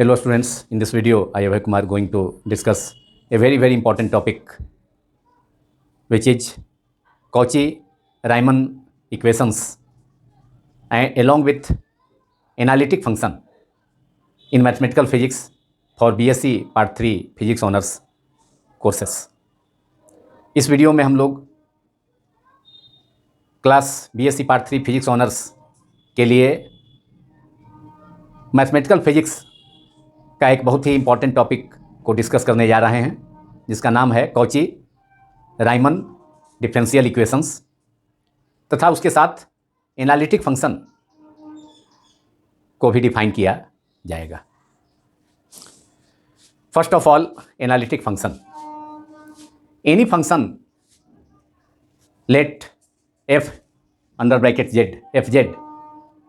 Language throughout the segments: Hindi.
Hello students, in this video I Abhay Kumar going to discuss a very important topic which is Cauchy-Riemann equations and along with analytic function in mathematical physics for BSc Part 3 Physics Honors courses। इस वीडियो में हम लोग class BSc Part 3 Physics Honors के लिए मैथमेटिकल फिजिक्स का एक बहुत ही इम्पॉर्टेंट टॉपिक को डिस्कस करने जा रहे हैं जिसका नाम है कॉची राइमन डिफरेंशियल इक्वेशंस तथा उसके साथ एनालिटिक फंक्शन को भी डिफाइन किया जाएगा। First of all, analytic function, any function let f under bracket z fz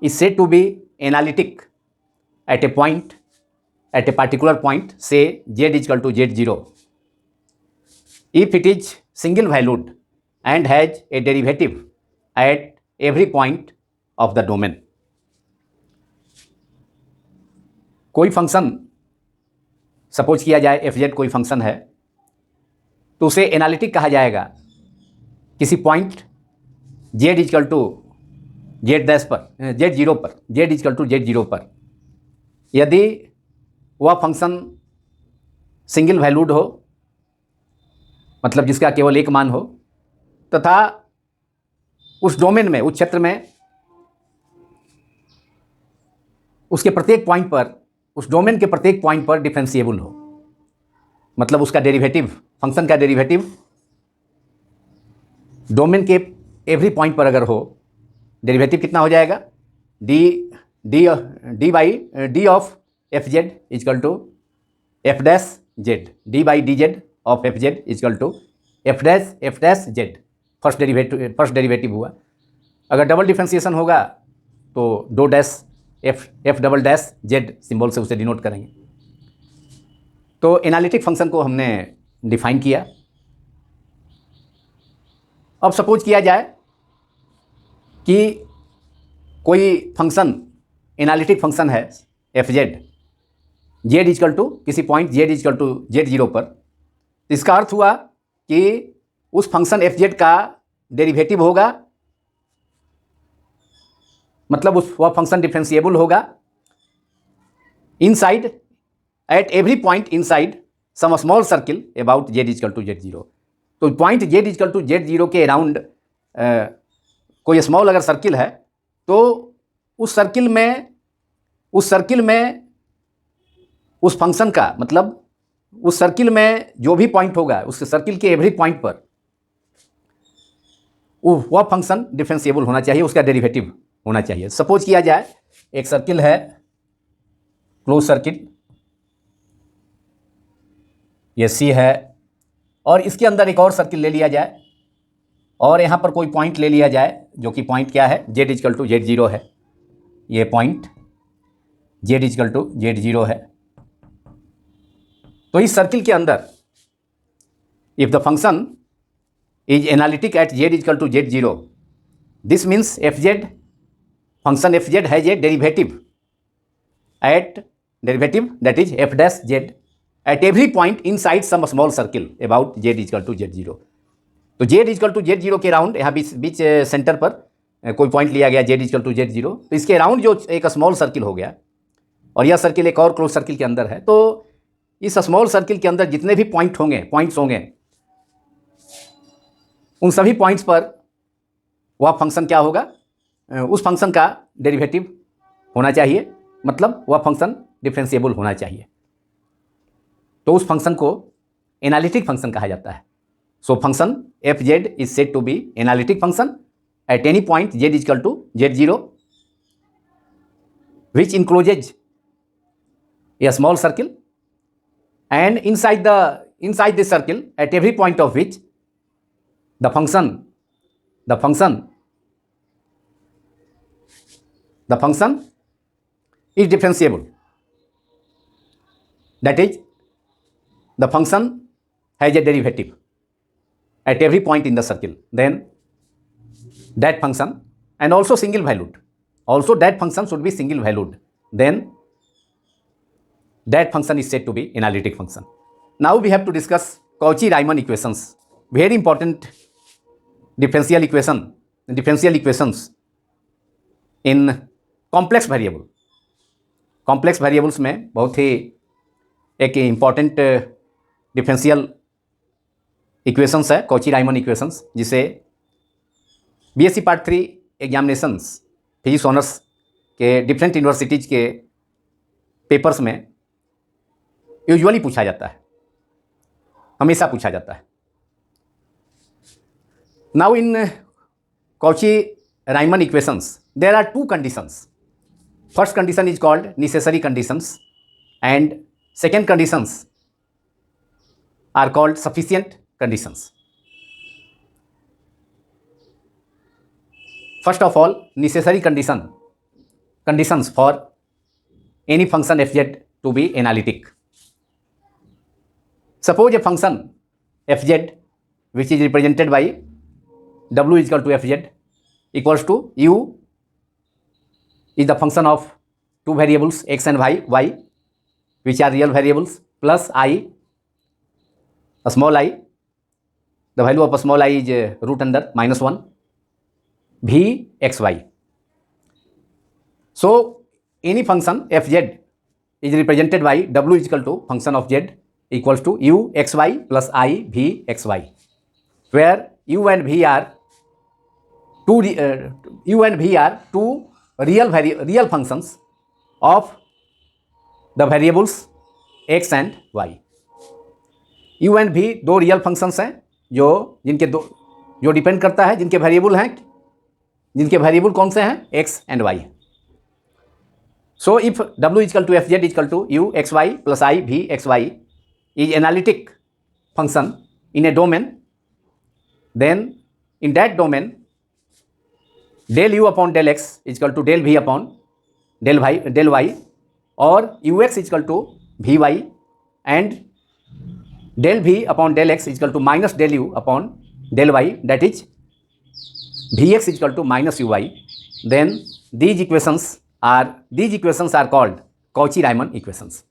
is said to be analytic at a particular point, say z is equal to z0, if it is single valued and has a derivative at every point of the domain। कोई फंक्शन सपोज किया जाए fz कोई फंक्शन है तो उसे एनालिटिक कहा जाएगा किसी point z is equal to z dash पर z0 पर z is equal to z0 पर यदि वह फंक्शन सिंगल वैल्यूड हो, मतलब जिसका केवल एक मान हो, तथा उस डोमेन में, उस क्षेत्र में उसके प्रत्येक पॉइंट पर, उस डोमेन के प्रत्येक पॉइंट पर डिफरेंशिएबल हो, मतलब उसका डेरिवेटिव, फंक्शन का डेरिवेटिव डोमेन के एवरी पॉइंट पर अगर हो, डेरिवेटिव कितना हो जाएगा, d of f Z is equal to f dash z, d by d z of f Z is equal to f dash z. First derivative हुआ। अगर डबल डिफ्रेंसिएशन होगा तो दो dash f double dash z symbol से उसे डिनोट करेंगे। तो एनालिटिक फंक्शन को हमने डिफाइन किया। अब सपोज किया जाए कि कोई फंक्शन एनालिटिक फंक्शन है F Z, Z is equal to किसी point Z is equal to z0 पर। इसका अर्थ हुआ कि उस फंक्शन एफ जेड का डेरिवेटिव होगा, मतलब वह फंक्शन डिफरेंशिएबल होगा inside at every point inside some small circle about Z is equal to z0। तो point Z is equal to z0 के अराउंड कोई स्मॉल अगर सर्किल है तो उस सर्किल में उस फंक्शन का, मतलब उस सर्किल में जो भी पॉइंट होगा, उस सर्किल के एवरी पॉइंट पर वह फंक्शन डिफरेंशिएबल होना चाहिए, उसका डेरिवेटिव होना चाहिए। सपोज किया जाए एक सर्किल है, क्लोज सर्किट, ये सी है, और इसके अंदर एक और सर्किल ले लिया जाए और यहाँ पर कोई पॉइंट ले लिया जाए जो कि पॉइंट क्या है, जेड इजकल टू z0 है। ये point Z is equal to z0 है। तो इस सर्किल के अंदर if the function is analytic at z is equal to z0, this means f z, function F z has a derivative that is F dash z at every point inside some small circle about z is equal to z0। तो z इजकल टू z0 के राउंड, यहाँ बीच सेंटर पर कोई पॉइंट लिया गया z इजकल टू z0, तो इसके राउंड जो एक स्मॉल सर्किल हो गया और यह सर्किल एक और क्लोज सर्किल के अंदर है। तो इस स्मॉल सर्किल के अंदर जितने भी पॉइंट्स होंगे उन सभी पॉइंट्स पर वह फंक्शन क्या होगा, उस फंक्शन का डेरिवेटिव होना चाहिए, मतलब वह फंक्शन डिफरेंशिएबल होना चाहिए। तो उस फंक्शन को एनालिटिक फंक्शन कहा जाता है। So function F z is said to be analytic function at any point Z is equal to z0 which encloses a small circle, and inside this circle at every point of which the function is differentiable, that is the function has a derivative at every point in the circle, then that function, and also single valued, also that function should be single valued, then that function is said to be analytic function. Now we have to discuss Cauchy-Riemann equations, very important differential equations in complex variable. Complex variables में बहुत ही एक इम्पॉर्टेंट डिफरेंशियल इक्वेशंस है कॉची-राइमन इक्वेशंस, जिसे BSc part 3 examinations physics honours के डिफरेंट यूनिवर्सिटीज़ के पेपर्स में यूजुअली पूछा जाता है, हमेशा पूछा जाता है. Now in Cauchy-Riemann equations there are two conditions. First condition is called necessary conditions and second conditions are called sufficient conditions. First of all, necessary conditions for any function fz to be analytic. Suppose a function fz which is represented by w is equal to fz equals to u is the function of two variables x and y which are real variables plus I, a small I, the value of a small I is root under -1 v xy. So any function fz is represented by w is equal to function of z equals to u xy plus I v xy, where u and v are two real functions of the variables x and y. u and v दो रियल फंक्शंस हैं जो डिपेंड करता है, जिनके वेरिएबल कौन से हैं, x and y. So if w is equal to fz is equal to u xy plus I v xy is analytic function in a domain, then in that domain del u upon del x is equal to del v upon del y, or ux is equal to vy and del v upon del x is equal to minus del u upon del y, that is vx is equal to minus uy. Then these equations are called Cauchy-Riemann equations.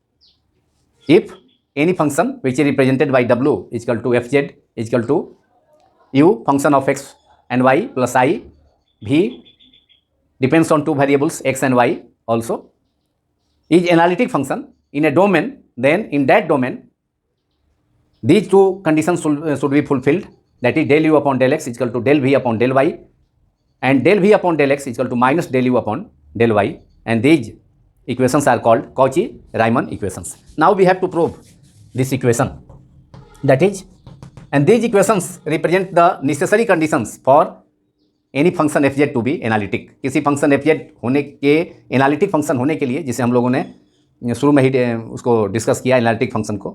If any function which is represented by w is equal to fz is equal to u function of x and y plus I v depends on two variables x and y also is analytic function in a domain, then in that domain these two conditions should be fulfilled, that is del u upon del x is equal to del v upon del y and del v upon del x is equal to minus del u upon del y, and these equations are called Cauchy-Riemann equations. Now we have to prove this equation, that is, and these equations represent the necessary conditions for any function F z to be analytic. किसी फंक्शन एफ जेड होने के एनालिटिक फंक्शन होने के लिए, जिसे हम लोगों ने शुरू में ही उसको डिस्कस किया एनालिटिक फंक्शन को,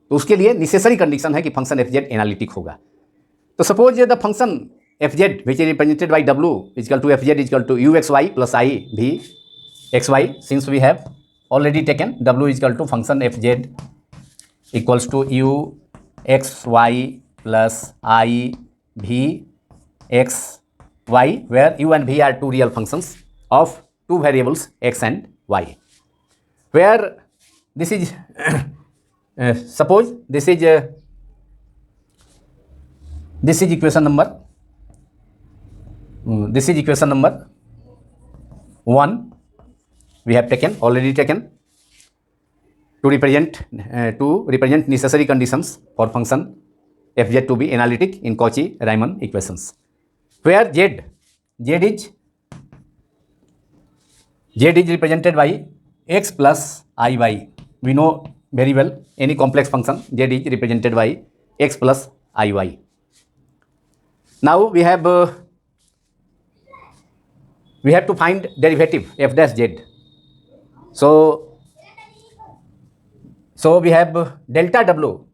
तो उसके लिए नेसेसरी कंडीशन है कि फंक्शन एफ जेड एनालिटिक होगा. तो suppose the function F Z which is represented by W equal to F Z is equal to U x Y plus I भी x Y, since we have already taken W equal to function F Z equals to U x Y plus I भी X y, where u and v are two real functions of two variables x and y, where this is suppose this is equation number 1 we have already taken to represent necessary conditions for function fz to be analytic in Cauchy-Riemann equations, where z is represented by x plus iy. We know very well any complex function z is represented by x plus iy. Now we have to find derivative f dash z. So we have delta w,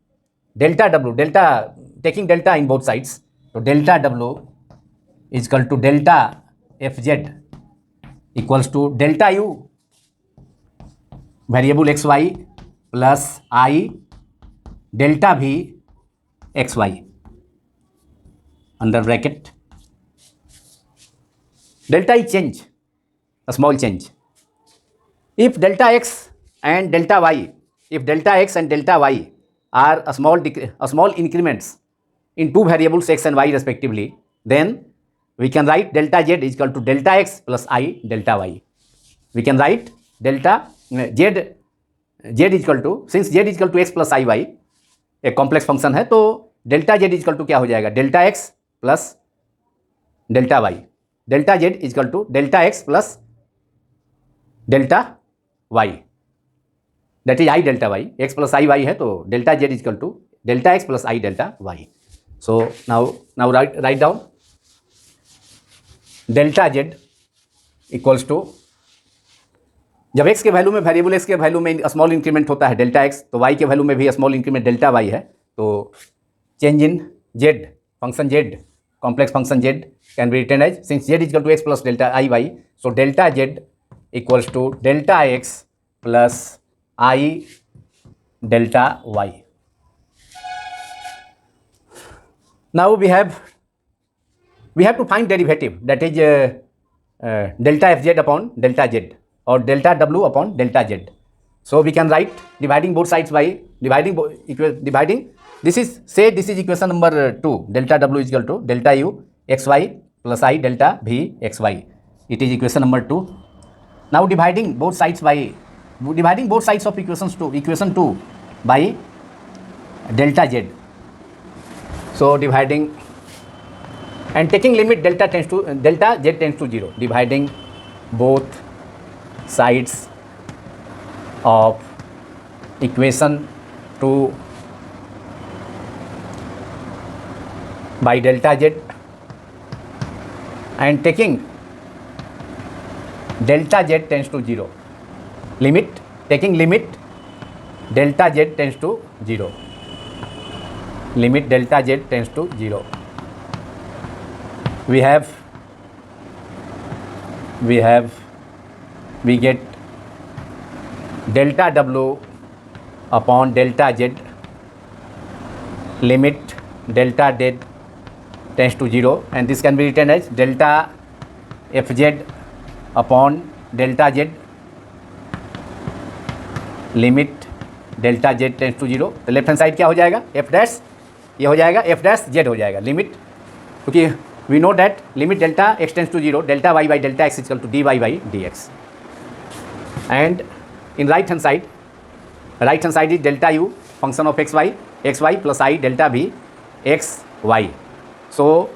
taking delta in both sides. So delta w is equal to delta fz equals to delta u variable xy plus I delta v xy under bracket. Delta is change, a small change. If delta x and delta y if delta x and delta y are a small increments in two variables x and y respectively, then we can write delta z is equal to delta x plus I delta y. We can write delta z is equal to, since z is equal to x plus I y एक कॉम्प्लेक्स फंक्शन है, तो डेल्टा z इजकल टू क्या हो जाएगा, delta x plus delta y. Delta z is equal to delta x plus delta y, that is i delta y. x plus i y है, तो delta z is equal to delta x plus I delta y. So now write down delta z equals to, जब x के वैल्यू में, वेरिएबल x के वैल्यू में स्मॉल इंक्रीमेंट होता है डेल्टा x, तो y के वैल्यू में भी स्मॉल इंक्रीमेंट डेल्टा y है. तो change in z, function z, complex function z can be written as, since z equal to x plus delta i y, so delta z equals to delta x plus I delta y. Now we have to find derivative, that is delta f z upon delta z or delta w upon delta z. So we can write dividing both sides by dividing. This is equation number 2. Delta w is equal to delta u xy plus I delta v xy. It is equation number 2. Now dividing both sides of equation 2 by delta z. So dividing and taking limit delta z tends to 0. Dividing both sides of equation 2 by delta z and taking delta z tends to 0, taking limit delta z tends to 0, limit delta z tends to 0, we get delta w upon delta z, limit delta z tends to 0, and this can be written as delta fz upon delta z, limit delta z tends to 0. तो लेफ्ट हैंड साइड क्या हो जाएगा, f डैश, ये हो जाएगा f डैश z हो जाएगा, लिमिट, क्योंकि we know that limit delta x tends to 0, delta y by delta x is equal to dy by dx. And in right hand side is delta u function of xy plus I delta v xy. So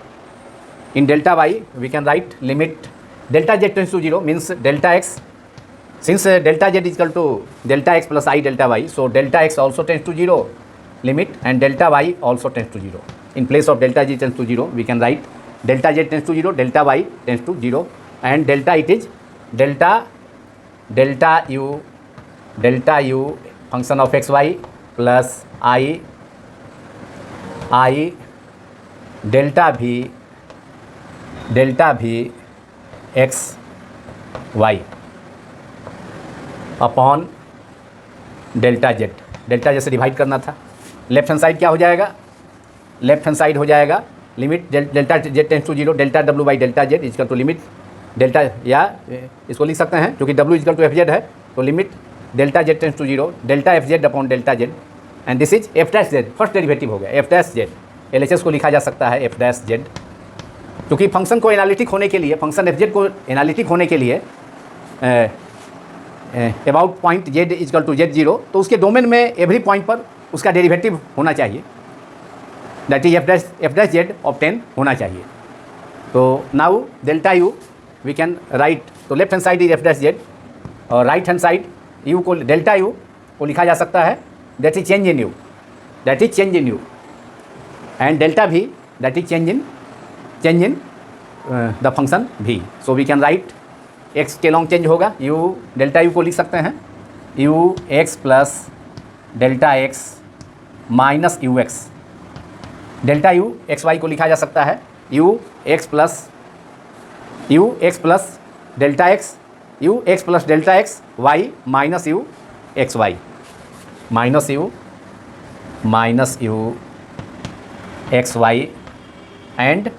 in delta y we can write limit delta z tends to 0 means delta x, since delta z is equal to delta x plus I delta y, so delta x also tends to 0, limit, and delta y also tends to 0. In place of delta z tends to 0 we can write delta z tends to 0, delta y tends to 0, and delta it is delta u function of xy plus I delta v xy upon delta Z. Delta जैसे डिवाइड करना था, लेफ्ट हैंड साइड क्या हो जाएगा, लेफ्ट हैंड साइड हो जाएगा limit delta z tends to 0, delta w by delta Z is equal to limit delta, या इसको लिख सकते हैं क्योंकि w is equal to F z है, तो limit delta z tends to 0, delta f z upon delta z, and this is F dash z, first derivative हो गया एफ डैश जेड. LHS को लिखा जा सकता है एफ डैश जेड, क्योंकि फंक्शन को एनालिटिक होने के लिए, फंक्शन एफ जेड को एनालिटिक होने के लिए about point Z is equal to z 0, तो उसके डोमेन में एवरी पॉइंट पर उसका डेरिवेटिव होना चाहिए, that is F dash Z obtain होना चाहिए. तो now delta U we can write, तो left hand side is F dash Z और राइट हैंड साइड यू को, डेल्टा यू को लिखा जा सकता है that is change in U, and delta V that is change in the function V. So we can write X के लॉन्ग चेंज होगा, यू डेल्टा यू को लिख सकते हैं u x plus delta x minus u x. Delta u x Y को लिखा जा सकता है u x plus delta x, u x plus delta x Y minus u x Y, minus u x y, and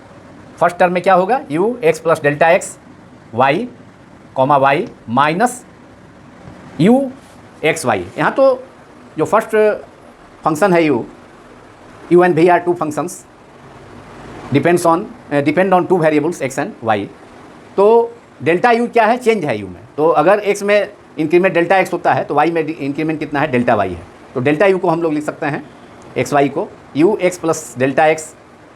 first term में क्या होगा u x plus delta x y comma Y minus u x y. यहाँ तो जो फर्स्ट फंक्शन है u and v are two functions depend on two variables x and y. तो डेल्टा यू क्या है, चेंज है यू में। तो अगर एक्स में इंक्रीमेंट डेल्टा एक्स होता है तो वाई में इंक्रीमेंट कितना है, डेल्टा वाई है। तो डेल्टा यू को हम लोग लिख सकते हैं एक्स वाई को you x plus delta x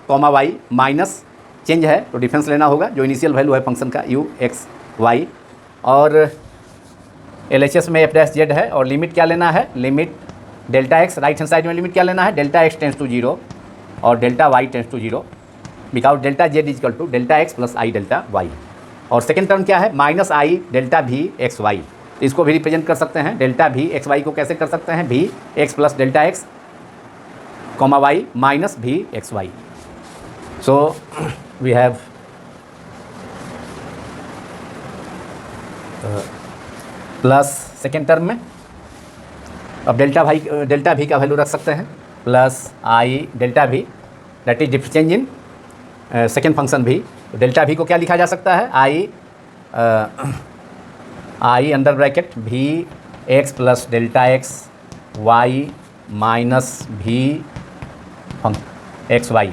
comma Y minus change है तो डिफरेंस लेना होगा जो इनिशियल वैल्यू है फंक्शन का यू एक्स वाई, और LHS में एफ डैश जेड है और लिमिट क्या लेना है, limit delta X right hand side में लिमिट क्या लेना है, delta x tends to zero और delta Y tends to zero because delta Z is equal to delta x plus I delta Y. और सेकेंड टर्म क्या है, माइनस आई डेल्टा भी एक्स वाई। इसको भी रिप्रेजेंट कर सकते हैं, डेल्टा भी एक्स वाई को कैसे कर सकते हैं, V x plus delta x comma Y minus भी x Y. So we have plus second term में अब डेल्टा भी का वैल्यू रख सकते हैं plus I delta V that is change in second function V. तो डेल्टा भी को क्या लिखा जा सकता है, i under bracket v x plus delta x Y minus भी एक्स वाई।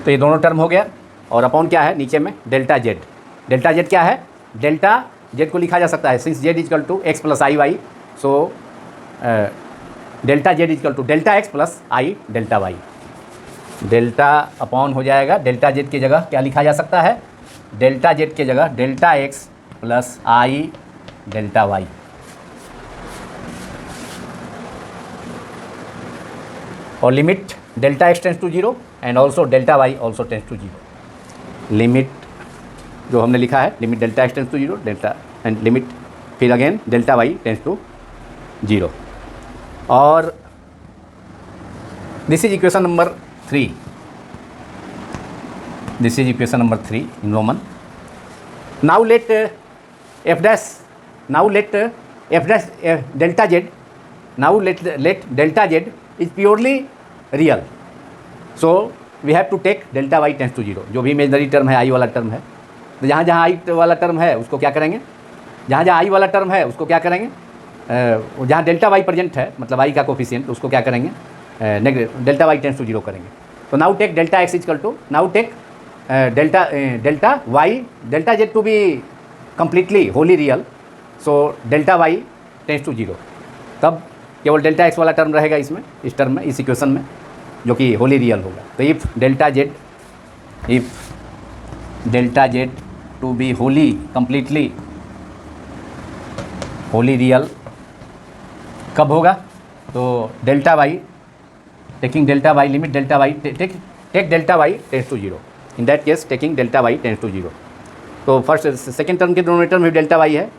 तो ये दोनों टर्म हो गया और अपॉन क्या है नीचे में डेल्टा जेड। डेल्टा जेड क्या है, डेल्टा जेड को लिखा जा सकता है since z is equal to x plus i y, so delta Z is equal to delta x plus I delta y. Delta upon हो जाएगा डेल्टा जेड की जगह क्या लिखा जा सकता है, डेल्टा जेड की जगह डेल्टा एक्स प्लस आई डेल्टा वाई। और limit delta x tends to zero and also delta Y also tends to zero. Limit जो हमने लिखा है limit delta x tends to zero delta and limit फिर again delta Y tends to zero. और this is equation number 3, this is equation number 3 in Roman. Now let F dash delta Z, now let delta Z is purely real, so we have to take delta Y tends to zero. जो भी इमेजनरी टर्म है आई वाला टर्म है, तो जहाँ जहाँ आई वाला टर्म है उसको क्या करेंगे, जहाँ जहाँ आई वाला टर्म है उसको क्या करेंगे, जहाँ डेल्टा वाई प्रेजेंट है मतलब आई का कोफिशिएंट उसको क्या करेंगे, delta Y tends to zero करेंगे। तो now take delta x equal to, now take delta y delta z to be completely wholly real, so delta Y tends to zero. तब केवल डेल्टा एक्स वाला टर्म रहेगा इसमें, इस टर्म में, इस इक्वेशन में, जो कि होली रियल होगा। तो if delta z to be wholly completely wholly real कब होगा, तो delta y taking delta y limit delta y take delta Y tends to zero, in that case taking delta Y tends to zero. तो फर्स्ट सेकेंड टर्म के डिनोमिनेटर में डेल्टा वाई है,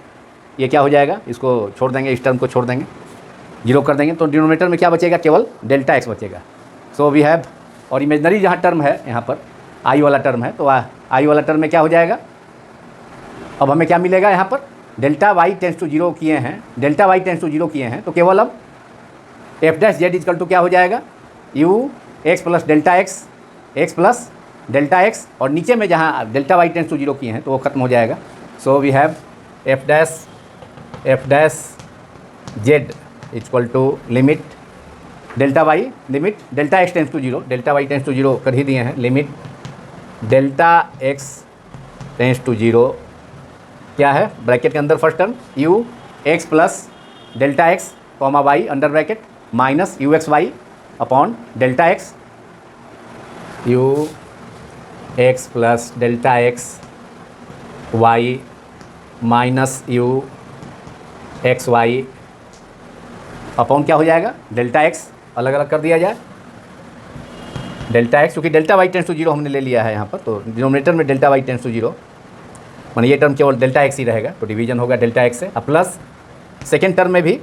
ये क्या हो जाएगा, इसको छोड़ देंगे, इस टर्म को छोड़ देंगे, जीरो कर देंगे, तो डिनोमिनेटर में क्या बचेगा, केवल डेल्टा एक्स बचेगा। सो वी हैव, और इमेजनरी जहाँ टर्म है यहाँ पर आई वाला टर्म है, तो आई वाला टर्म में क्या हो जाएगा, अब हमें क्या मिलेगा यहाँ पर, delta Y tends to zero किए हैं, delta Y tends to zero किए हैं, तो केवल अब f dash z is equal to क्या हो जाएगा, u x plus delta x x plus delta x, और नीचे में जहाँ delta Y tends to zero किए हैं तो वो खत्म हो जाएगा। So we have f dash z equal to limit delta y limit delta x tends to zero, delta Y tends to zero कर ही दिए हैं, limit delta x tends to zero क्या है, ब्रैकेट के अंदर first term u x plus delta x comma y under bracket minus u x Y upon delta x, u x plus delta x Y minus u x Y upon क्या हो जाएगा, डेल्टा एक्स अलग अलग कर दिया जाए, डेल्टा एक्स क्योंकि delta Y tends to zero हमने ले लिया है यहाँ पर, तो डिनोमिनेटर में delta Y tends to zero माने ये टर्म केवल डेल्टा एक्स ही रहेगा, तो डिवीजन होगा डेल्टा एक्स से। अब प्लस सेकेंड टर्म में भी,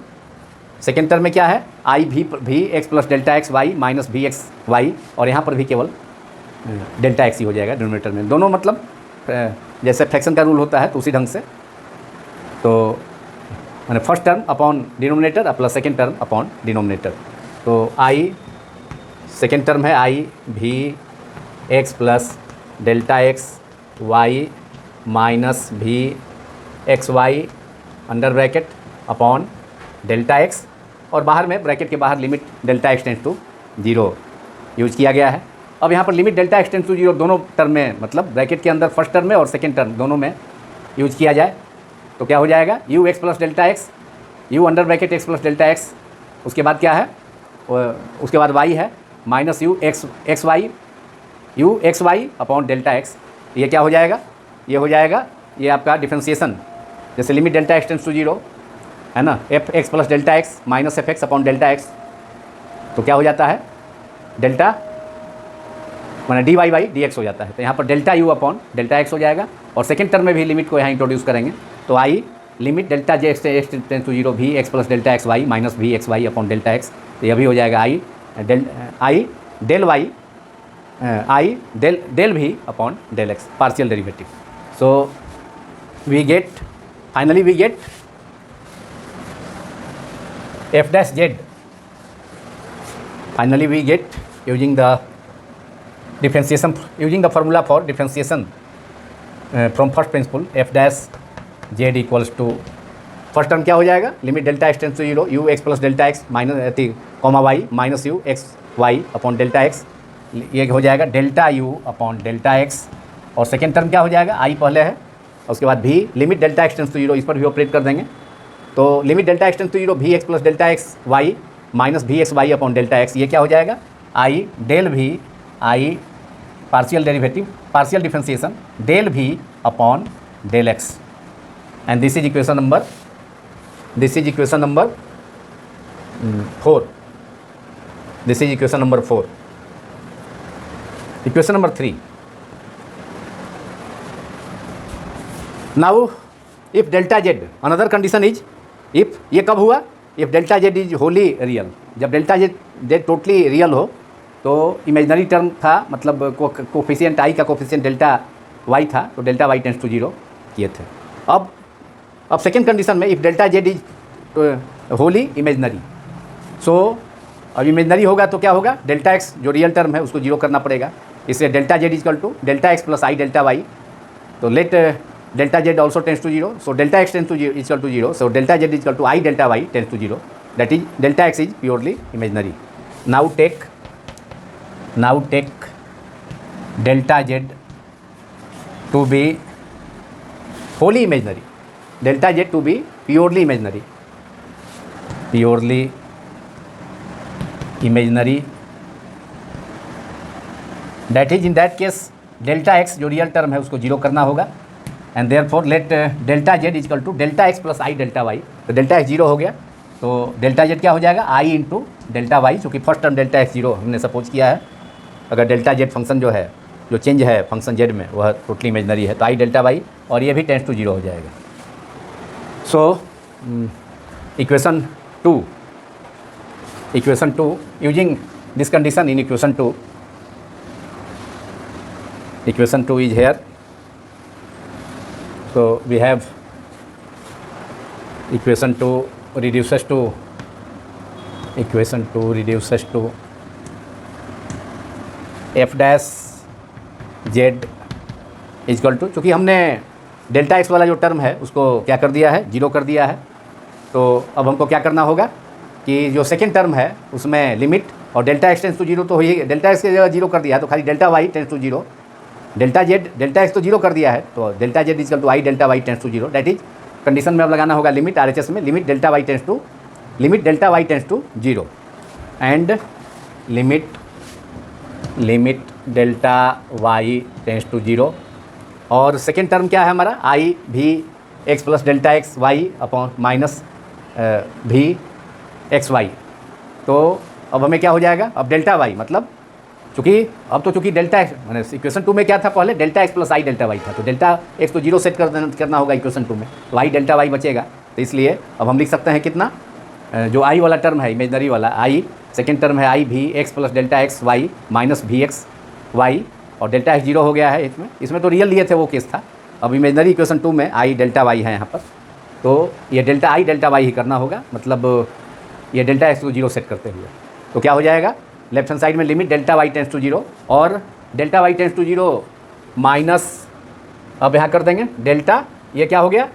सेकेंड टर्म में क्या है, आई भी x plus delta x Y minus भी एक्स वाई, और यहाँ पर भी केवल डेल्टा एक्स ही हो जाएगा डिनोमिनेटर में, दोनों मतलब जैसे फ्रैक्शन का रूल होता है तो उसी ढंग से। तो मैंने first term upon denominator plus second term upon denominator, तो आई सेकेंड टर्म है आई भी x plus delta x Y minus भी x Y under bracket upon delta x, और बाहर में ब्रैकेट के बाहर limit delta x tends to 0 use किया गया है। अब यहाँ पर limit delta x tends to 0 दोनों टर्म में, मतलब ब्रैकेट के अंदर फर्स्ट टर्म में और सेकेंड टर्म दोनों में यूज किया जाए तो क्या हो जाएगा, u x plus delta x, u under bracket x plus delta x, उसके बाद क्या है, उसके बाद वाई है minus u x y, u x Y upon delta x. ये क्या हो जाएगा, ये हो जाएगा ये आपका डिफ्रेंसिएशन, जैसे limit delta x tends to 0 है ना, f x plus delta x minus f x upon delta x, तो क्या हो जाता है डेल्टा माना d y by d x हो जाता है। तो यहाँ पर delta u upon delta x हो जाएगा, और सेकेंड टर्म में भी लिमिट को यहाँ इंट्रोड्यूस करेंगे तो I limit delta J X tends to 0 भी x plus delta x Y minus भी x Y upon delta x, तो यह भी हो जाएगा आई डेल वाई आई डेल भी upon del X partial derivative. So we get finally we get F dash Z, finally we get using the differentiation using the formula for differentiation from first principle f dash z equals to first term क्या हो जाएगा, limit delta x tends to 0 u x plus delta x minus comma Y minus u x Y upon delta x, ये हो जाएगा delta u upon delta x, और सेकेंड टर्म क्या हो जाएगा, आई पहले है और उसके बाद भी limit delta x tends to 0, इस पर भी ऑपरेट कर देंगे तो limit delta x tends to 0 भी x plus delta x Y minus भी x Y upon delta x, ये क्या हो जाएगा आई del v i partial derivative partial differentiation del भी upon del x, and this is equation number 4, this is equation number 4। Equation number 3, now if delta Z another condition is, if ये कब हुआ, if delta Z is Holi real, जब डेल्टा जेड टोटली रियल हो तो इमेजनरी टर्म था, मतलब कोफिशिएंट आई का कोफिशिएंट डेल्टा वाई था तो डेल्टा वाई टेंस टू 0 किए थे। अब सेकेंड कंडीशन में if delta Z is wholly imaginary, so अब इमेजनरी होगा तो क्या होगा, डेल्टा एक्स जो रियल टर्म है उसको 0 करना पड़ेगा, इसलिए delta Z is equal to delta x plus I delta y, तो let delta z also tends to 0, so delta x tends to equal to 0, so delta Z is equal to i delta Y tends to 0, that is delta x is purely imaginary. Now take delta z to be wholly imaginary, delta z to be purely imaginary, that is in that case delta x जो रियल टर्म है उसको 0 करना होगा, and therefore let delta z is equal to delta x plus I delta y, तो डेल्टा x 0 हो गया तो डेल्टा z क्या हो जाएगा, i इंटू डेल्टा वाई, चूँकि फर्स्ट टर्म डेल्टा x 0 हमने सपोज किया है, अगर डेल्टा जेड फंक्शन जो है जो चेंज है फंक्शन जेड में वह टोटली इमेजनरी है तो आई डेल्टा वाई, और ये भी टेंस टू 0 हो जाएगा। So equation 2 using this condition in equation 2 is here, so we have equation 2 reduces to f dash z is equal to, चूँकि हमने डेल्टा एक्स वाला जो टर्म है उसको क्या कर दिया है, 0 कर दिया है, तो अब हमको क्या करना होगा कि जो सेकेंड टर्म है उसमें लिमिट और डेल्टा एक्स टेंस टू 0 तो हो ही, डेल्टा एक्स की जगह 0 कर दिया है तो खाली delta Y tends to 0, delta x तो 0 कर दिया है तो delta Z is equal to i delta Y tends to 0, that is condition में अब लगाना होगा लिमिट RHS में limit delta Y tends to 0 and limit delta Y tends to 0, और सेकेंड टर्म क्या है हमारा, आई भी x plus delta x Y upon minus भी एक्स वाई, तो अब हमें क्या हो जाएगा, अब डेल्टा वाई मतलब चूँकि डेल्टा एक्स मैंने इक्वेशन 2 में क्या था, पहले डेल्टा एक्स प्लस आई डेल्टा वाई था, तो डेल्टा एक्स तो 0 सेट करना होगा इक्वेशन 2 में, तो आई डेल्टा वाई बचेगा, तो इसलिए अब हम लिख सकते हैं कितना, जो आई वाला टर्म है इमेजनरी वाला आई, सेकेंड टर्म है आई भी x plus delta x Y minus भी एक्स वाई, और डेल्टा एक्स 0 हो गया है इसमें तो रियल लिए थे वो केस था, अब इमेजनरी इक्वेशन 2 में आई डेल्टा वाई है यहाँ पर, तो ये delta I delta why he करना होगा, मतलब ये डेल्टा एक्स को 0 सेट करते हुए, तो क्या हो जाएगा, लेफ्ट हैंड साइड में limit delta Y tends to 0 और delta Y tends to 0 minus, अब यहाँ कर देंगे डेल्टा, ये क्या हो गया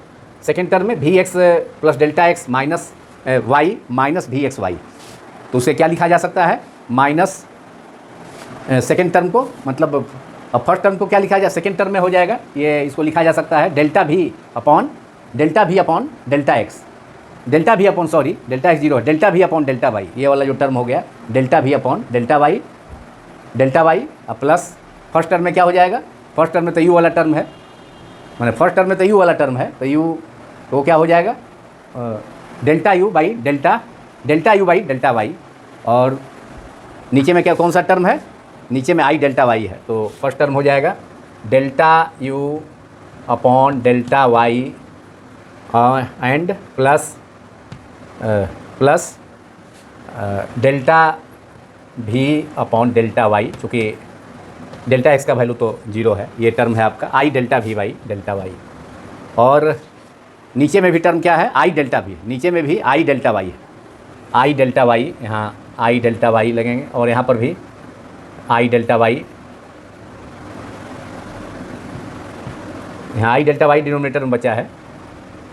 सेकेंड टर्म में v x plus delta x minus y minus v x y, तो उसे क्या लिखा जा सकता है, माइनस सेकेंड टर्म को, मतलब अब फर्स्ट टर्म को क्या लिखा जाए, सेकेंड टर्म में हो जाएगा ये, इसको लिखा जा सकता है delta v upon delta x, delta v upon sorry delta x zero है, delta v upon delta y, ये वाला जो टर्म हो गया delta v upon delta y plus first term में क्या हो जाएगा, फर्स्ट टर्म में तो यू वाला टर्म है, मैंने फर्स्ट टर्म में तो यू वाला टर्म है, तो यू तो क्या हो जाएगा delta u by delta Y, और नीचे में क्या कौन सा टर्म है, नीचे में आई डेल्टा वाई है, तो फर्स्ट टर्म हो जाएगा delta u upon delta y and plus delta v upon delta y, चूँकि डेल्टा एक्स का वैल्यू तो जीरो है, ये टर्म है आपका i delta v by delta Y, और नीचे में भी टर्म क्या है, आई डेल्टा वी, नीचे में भी आई डेल्टा वाई है, आई डेल्टा वाई, यहाँ आई डेल्टा वाई लगेंगे, और यहाँ पर भी आई डेल्टा वाई, यहाँ आई डेल्टा वाई डिनोमिनेटर में बचा है,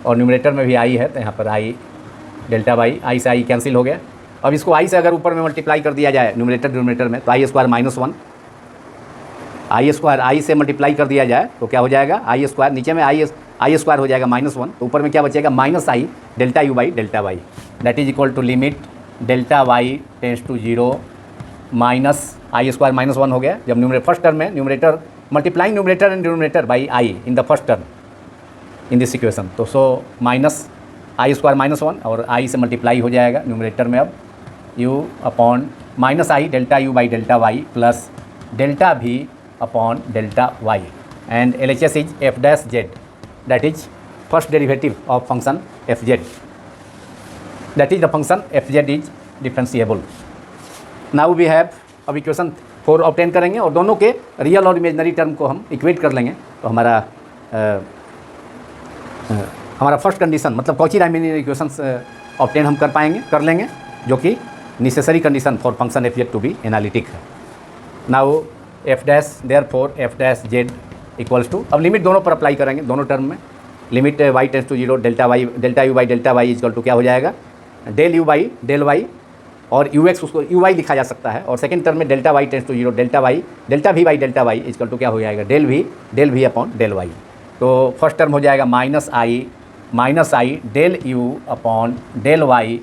और न्यूमरेटर में भी आई है, तो यहाँ पर आई डेल्टा वाई, आई से आई कैंसिल हो गया। अब इसको आई से अगर ऊपर में मल्टीप्लाई कर दिया जाए न्यूमरेटर डिनोमिनेटर में, तो आई स्क्वायर माइनस वन, आई स्क्वायर आई से मल्टीप्लाई कर दिया जाए तो क्या हो जाएगा, आई स्क्वायर, नीचे में आई स्क्वायर हो जाएगा माइनस वन, तो ऊपर में क्या बचेगा, minus i delta u by delta y, that is equal to limit delta Y tends to zero minus i square minus one हो गया, जब फर्स्ट टर्म में numerator multiplying numerator and denominator by i in the first term in this equation, तो so minus i square minus one, और आई से मल्टीप्लाई हो जाएगा न्यूमरेटर में अब u upon minus i delta u by delta y plus delta v upon delta y, and LHS is f dash z, that is first derivative of function fz, that is the function fz is differentiable. Now we have, अब इक्वेशन 4 ऑब्टेन करेंगे और दोनों के रियल और इमेजनरी टर्म को हम इक्वेट कर लेंगे, तो हमारा फर्स्ट कंडीशन मतलब कॉची रायमीन इक्वेशंस ऑब्टेन हम कर लेंगे, जो कि necessary condition for function fz to be analytic है। Now f dash therefore f dash z equals to, अब लिमिट दोनों पर अप्लाई करेंगे, दोनों टर्म में limit y tends to zero delta u by delta y equal to क्या हो जाएगा, del u by del y, और ux उसको ui लिखा जा सकता है, और सेकंड टर्म में delta y tends to zero delta v by delta y equal to क्या हो जाएगा, del v upon del y, तो फर्स्ट टर्म हो जाएगा minus i del u upon del y,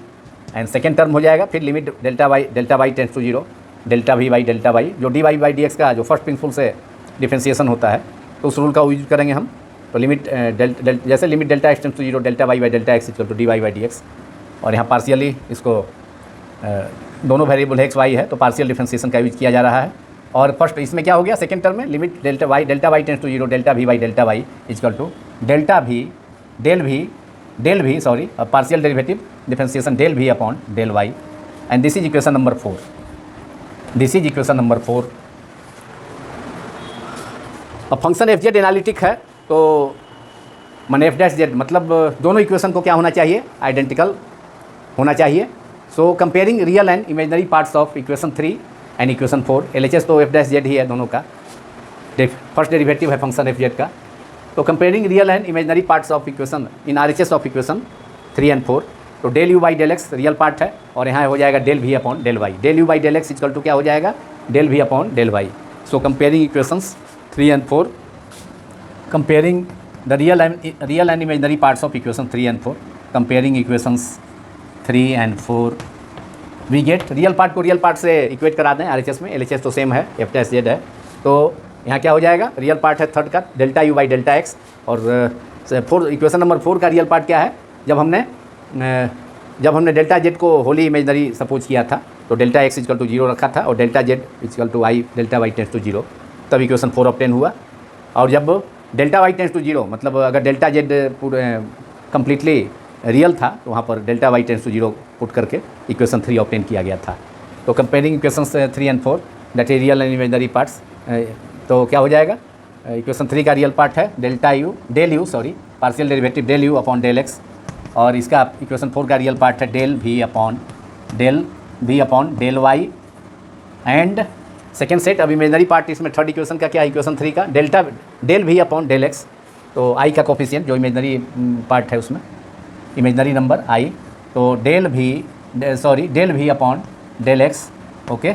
and second term हो जाएगा फिर limit delta Y tends to zero delta v by delta y, जो d y by d x का जो फर्स्ट प्रिंसिपल से डिफ्रेंसिएशन होता है, तो उस रूल का यूज करेंगे हम, तो लिमिट जैसे limit delta x tends to zero delta y by delta x equal to d y by d x, और यहाँ पार्शियली इसको दोनों वेरिएबल एक्स वाई है तो पार्शियल डिफ्रेंसिएशन का यूज किया जा रहा है, और फर्स्ट इसमें क्या हो गया, सेकेंड टर्म में limit delta Y tends to zero delta v by delta y equal to delta v del v sorry partial derivative differentiation del भी upon del y, and this is equation number 4, this is equation number 4। अब फंक्शन एफ जेड एनालिटिक है, तो मैंने एफ डैश जेड मतलब दोनों इक्वेशन को क्या होना चाहिए, आइडेंटिकल होना चाहिए। So comparing real and imaginary parts of equation 3 and equation 4, LHS तो एफ डैश जेड ही है दोनों का, फर्स्ट डेरिवेटिव है फंक्शन एफ जेड का, तो comparing real and imaginary parts of equation in RHS of equation 3 and 4, तो del u by del x real part है, और यहाँ हो जाएगा डेल भी upon del y, del u by del x equal to क्या हो जाएगा, डेल भी upon del y. So comparing equations 3 and 4, comparing the real and imaginary parts of equation 3 and 4, comparing equations 3 and 4, we get real part को रियल पार्ट से इक्वेट करा दें RHS में, LHS तो सेम है, एफ डैश जेड है, तो यहाँ क्या हो जाएगा, रियल पार्ट है थर्ड का delta u by delta x, और इक्वेशन नंबर 4 का रियल पार्ट क्या है, जब हमने डेल्टा जेड को होली इमेजनरी सपोज किया था, तो delta x equal to zero रखा था, और delta z equal to i delta Y tends to zero, तब इक्वेशन 4 ऑब्टेन हुआ। और जब delta Y tends to zero मतलब अगर डेल्टा जेड पूरे कम्प्लीटली रियल था, तो वहाँ पर delta Y tends to zero put करके इक्वेशन 3 ऑब्टेन किया गया था। तो comparing equation 3 and 4 that is real and imaginary parts, तो क्या हो जाएगा, इक्वेशन 3 का रियल पार्ट है del u partial derivative del u upon del x, और इसका इक्वेशन 4 का रियल पार्ट है डेल भी upon del y, and second set अब इमेजनरी पार्ट इसमें थर्ड इक्वेशन का क्या है, इक्वेशन 3 का डेल भी अपॉन डेल एक्स, तो आई का कोफिशिएंट जो इमेजनरी पार्ट है उसमें इमेजनरी नंबर आई, तो del v upon del x, okay,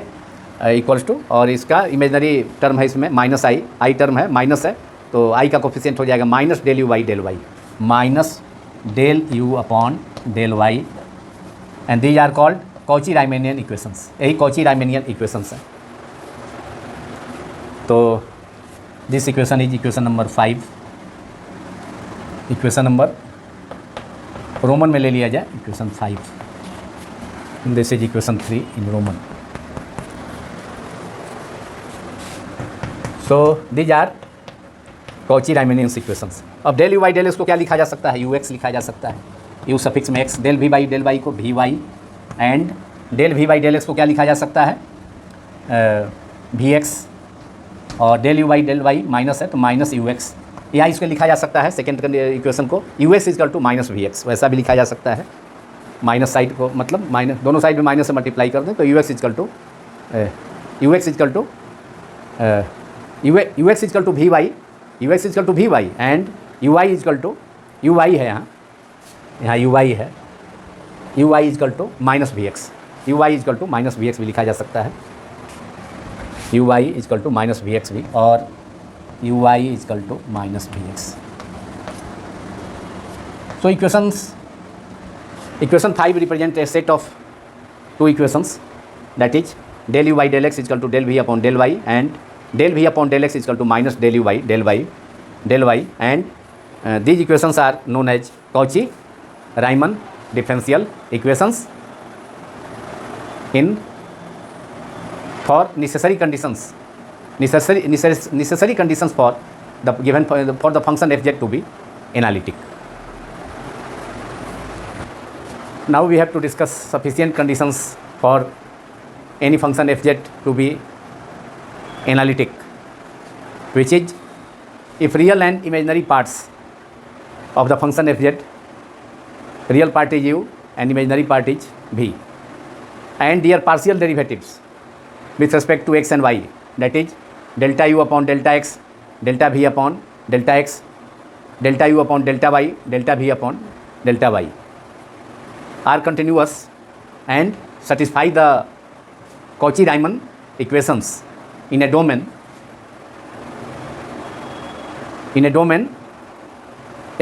equals to, और इसका इमेजनरी टर्म है इसमें माइनस आई टर्म है, माइनस है, तो आई का कोफिशिएंट हो जाएगा minus del y, minus del u upon del y, and these are called Cauchy Riemann equations. यही कॉची-रायमानियन इक्वेशंस हैं। तो this equation is equation number 5। Equation number Roman में ले लिया जाए, equation 5, this is equation 3 in Roman. So these are Cauchy Riemann equations. अब del u by del x को क्या लिखा जा सकता है? यू एक्स लिखा जा सकता है, यू सफिक्स में x, del v by del y को v y, and del v by del x को क्या लिखा जा सकता है? वी एक्स, और del u by del y minus है तो माइनस यू एक्स, या इसको लिखा जा सकता है सेकेंड इक्वेशन को you x equal to minus v x, वैसा भी लिखा जा सकता है। माइनस साइड को मतलब माइनस, दोनों साइड में माइनस से मल्टीप्लाई कर दें तो u x equal to v y, and u y equal to, u y है यहाँ यू वाई है, u y equal to minus v x, u y equal to minus v x भी लिखा जा सकता है, u y equal to minus v x भी, और u y equal to minus v x. So equation 5 represent a set of two equations, that is del u by del x equal to del v upon del y, and del v upon del x equal to minus del u by del y, and these equations are known as Cauchy-Riemann differential equations for necessary conditions for the given for the function fz to be analytic. Now we have to discuss sufficient conditions for any function fz to be analytic, which is if real and imaginary parts of the function fz, real part is u and imaginary part is v, and their partial derivatives with respect to x and y, that is delta u upon delta x, delta v upon delta x, delta u upon delta y, delta v upon delta y, are continuous and satisfy the Cauchy-Riemann equations in a domain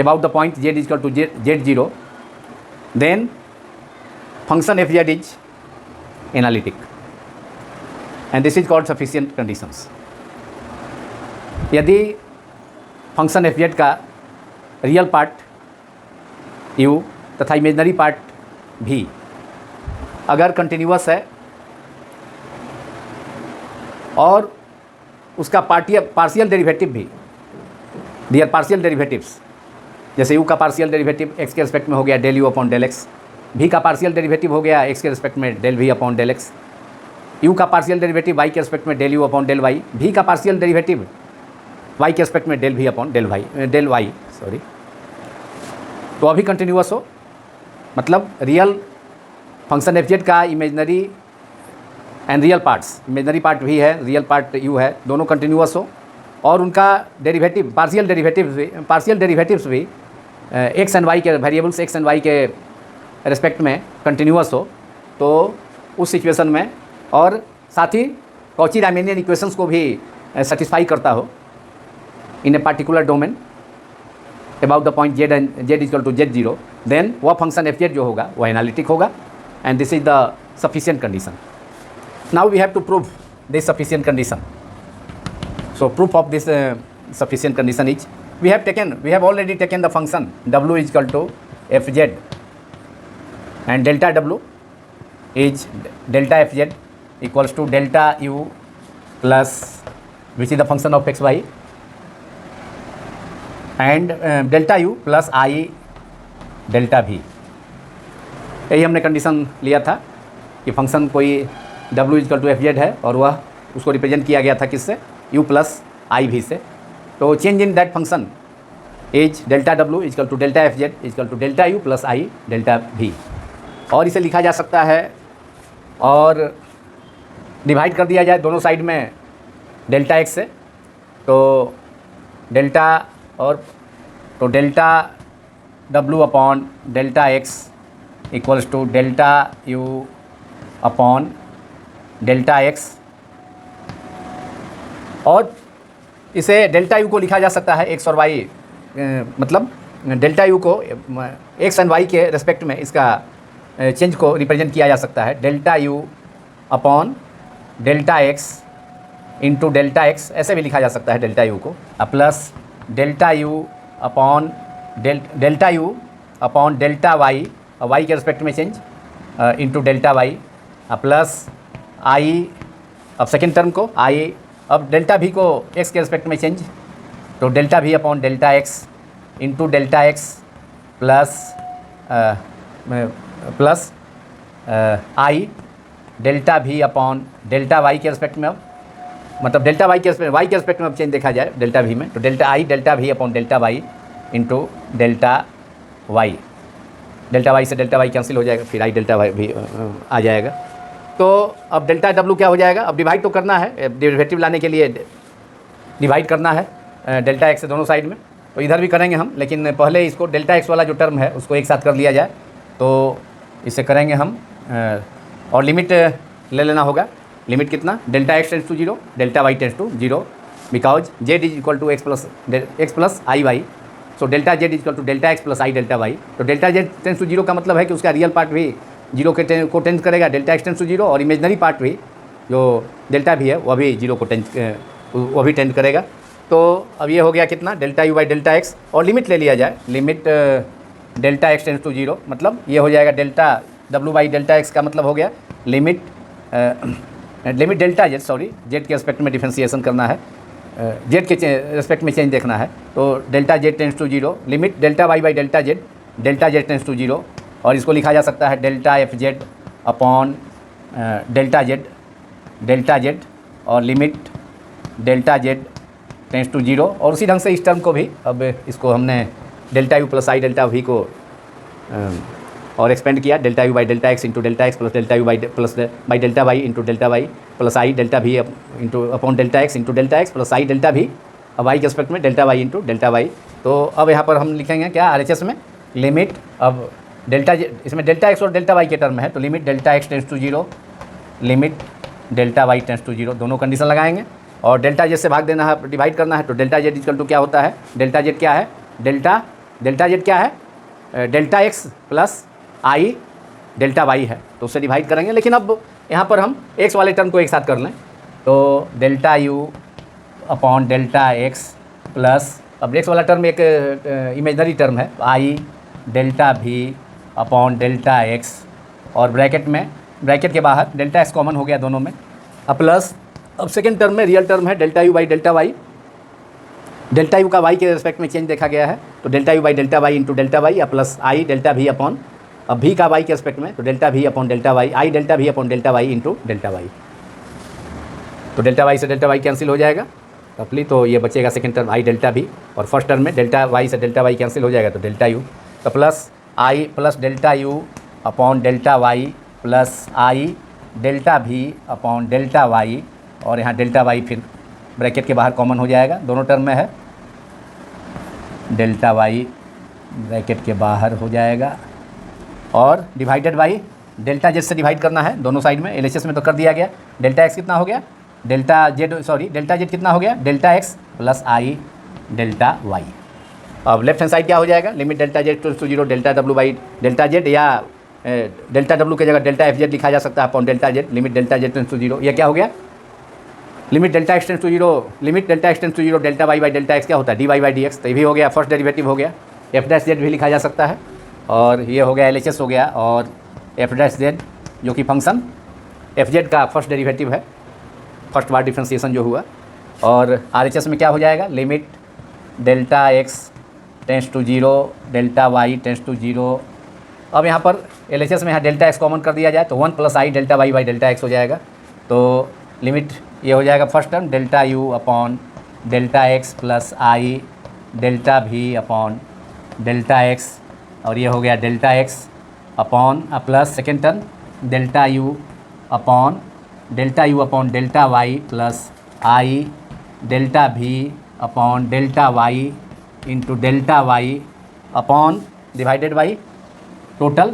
about the point z is equal to z0, then function fz is analytic, and this is called sufficient conditions. यदि फंक्शन fz का रियल पार्ट u तथा इमेजनरी पार्ट v अगर कंटिन्यूअस है और उसका पार्शियल डेरिवेटिव भी, दियर पार्शियल डेरिवेटिव्स, जैसे u का पार्शियल डेरिवेटिव x के रिस्पेक्ट में हो गया del u upon del x, v का पार्शियल डेरिवेटिव हो गया x के रिस्पेक्ट में del v upon del x, u का पार्शियल डेरिवेटिव y के रिस्पेक्ट में del u upon del y, v का पार्शियल डेरिवेटिव y के रिस्पेक्ट में del v upon del y, sorry, तो अभी कंटिन्यूअस हो, मतलब रियल फंक्शन fz का imaginary and real parts, imaginary part v है, रियल पार्ट u है, दोनों कंटिन्यूअस हो, और उनका डेरिवेटिव पार्शियल डेरिवेटिव्स भी एक्स एंड वाई के वेरिएबल्स एक्स एंड वाई के रिस्पेक्ट में कंटिन्यूअस हो, तो उस सिचुएशन में, और साथ ही कॉची-रायमानियन इक्वेशंस को भी सेटिस्फाई करता हो in a particular domain about the point z and z equal to z0, then वह फंक्शन fz जो होगा वह एनालिटिक होगा, and this is the sufficient condition. Now we have to prove this sufficient condition. So proof of this sufficient condition is we have already taken the function w is equal to fz, and delta w is delta fz equals to delta u plus, which is the function of xy, and delta u plus I delta v. यही हमने कंडीशन लिया था कि फंक्शन कोई w is equal to fz है और वह उसको रिप्रेजेंट किया गया था किससे, u प्लस आई भी से. तो change in that function is delta w is equal to delta fz equal to delta u plus I delta v, और इसे लिखा जा सकता है और डिवाइड कर दिया जाए दोनों साइड में डेल्टा x से, तो डेल्टा और तो डेल्टा डब्लू upon delta x equals to delta u upon delta x, और इसे डेल्टा यू को लिखा जा सकता है एक्स और वाई, मतलब डेल्टा यू को एक्स एंड वाई के रेस्पेक्ट में इसका चेंज को रिप्रेजेंट किया जा सकता है delta u upon delta x into delta x, ऐसे भी लिखा जा सकता है डेल्टा यू को, plus delta u upon delta u upon delta y, y के रेस्पेक्ट में change into delta y, plus i, अब सेकेंड टर्म को आई, अब डेल्टा भी को एक्स के रेस्पेक्ट में चेंज, तो delta v upon delta x into delta x plus आई delta v upon delta y के रेस्पेक्ट में, अब मतलब डेल्टा वाई के रेस्पेक्ट में अब चेंज देखा जाए डेल्टा भी में, तो delta v upon delta y into delta y, delta y से डेल्टा वाई कैंसिल हो जाएगा, फिर आई डेल्टा वाई भी आ जाएगा। तो अब डेल्टा डब्लू क्या हो जाएगा, अब डिवाइड तो करना है, डेरिवेटिव लाने के लिए डिवाइड करना है डेल्टा एक्स से दोनों साइड में, तो इधर भी करेंगे हम, लेकिन पहले इसको डेल्टा एक्स वाला जो टर्म है उसको एक साथ कर लिया जाए, तो इसे करेंगे हम, और लिमिट ले लेना होगा, लिमिट कितना, delta x tends to zero, delta Y tends to zero, because z is equal to x plus i y, so delta Z is equal to delta x plus I delta y. तो delta z tends to zero का मतलब है कि उसका रियल पार्ट भी जीरो को टेंस करेगा, delta x tends to zero, और इमेजनरी पार्ट भी जो डेल्टा भी है वह भी जीरो को वो भी टेंड करेगा। तो अब ये हो गया कितना, delta u by delta x, और लिमिट ले लिया जाए, limit delta x tends to zero, मतलब ये हो जाएगा डेल्टा डब्लू बाई डेल्टा एक्स का मतलब हो गया लिमिट डेल्टा जेड, जेड के रेस्पेक्ट में डिफरेंशिएशन करना है, जेड के रेस्पेक्ट में चेंज देखना है, तो delta z tends to zero, limit delta y by delta z tends to zero, और इसको लिखा जा सकता है delta f z upon delta z, और limit delta z tends to zero, और उसी ढंग से इस टर्म को भी, अब इसको हमने डेल्टा यू प्लस आई डेल्टा वी को और एक्सपेंड किया, delta u by delta x into delta x plus delta u by delta y into delta y plus I delta v into upon delta x into delta x plus I delta v, अब वाई के रेस्पेक्ट में delta y into delta y. तो अब यहाँ पर हम लिखेंगे क्या, RHS में लिमिट, अब डेल्टा इसमें डेल्टा एक्स और डेल्टा वाई के टर्म है, तो limit delta x tends to zero, limit delta Y tends to zero, दोनों कंडीशन लगाएंगे, और डेल्टा जेड से भाग देना है, डिवाइड करना है, तो डेल्टा जेड इक्वल टू क्या होता है, डेल्टा जेड क्या है, डेल्टा जेड क्या है, डेल्टा एक्स प्लस आई डेल्टा वाई है, तो उससे डिवाइड करेंगे। लेकिन अब यहाँ पर हम एक्स वाले टर्म को एक साथ कर लें, तो delta u upon delta x plus, अब एक्स वाला टर्म एक इमेजनरी टर्म है, आई delta v upon delta x, और ब्रैकेट के बाहर डेल्टा एक्स कॉमन हो गया दोनों में, अब प्लस, अब सेकेंड टर्म में रियल टर्म है delta u by delta y, delta u का वाई के रेस्पेक्ट में चेंज देखा गया है, तो delta u by delta y into delta y, या प्लस आई डेल्टा भी अपॉन, अब भी का वाई के रेस्पेक्ट में, तो delta v upon delta y, i delta v upon delta y into delta y, तो डेल्टा वाई से डेल्टा वाई कैंसिल हो जाएगा रफली, तो ये बचेगा सेकेंड टर्म आई डेल्टा भी, और फर्स्ट टर्म में डेल्टा वाई से डेल्टा वाई कैंसिल हो जाएगा, तो डेल्टा यू, तो plus i plus delta u upon delta y plus I delta v upon delta Y, और यहाँ डेल्टा वाई फिर ब्रैकेट के बाहर कॉमन हो जाएगा, दोनों टर्म में है, डेल्टा वाई ब्रैकेट के बाहर हो जाएगा, और डिवाइडेड बाई डेल्टा जेड से डिवाइड करना है दोनों साइड में, LHS में तो कर दिया गया, डेल्टा एक्स कितना हो गया, डेल्टा जेड कितना हो गया, डेल्टा एक्स प्लस आई डेल्टा वाई। अब लेफ्ट हैंड साइड क्या हो जाएगा, limit delta z to zero delta डब्लू बाई डेल्टा जेड, या डेल्टा डब्लू की जगह डेल्टा एफ जेड लिखा जा सकता है upon delta z, limit delta z tends to zero, ये क्या हो गया, limit delta x tends to zero, limit delta x tends to zero delta y by delta x क्या होता है, d y by d x, तो ये भी हो गया, फर्स्ट डेरिवेटिव हो गया, एफ डैश जेड भी लिखा जा सकता है, और ये हो गया LHS हो गया, और एफ डैश जेड जो कि फंक्शन एफ जेड का फर्स्ट डेरिवेटिव है, फर्स्ट बार डिफ्रेंसिएशन जो हुआ, और RHS में क्या हो जाएगा, limit delta x tends to zero delta Y tends to zero, अब यहाँ पर LHS में यहाँ डेल्टा एक्स कॉमन कर दिया जाए, तो 1 plus I delta y by delta x हो जाएगा, तो लिमिट ये हो जाएगा first term delta u upon delta x plus आई delta v upon delta x, और ये हो गया delta x upon plus second term delta u upon delta y plus I delta v upon delta y into delta y upon divided by total,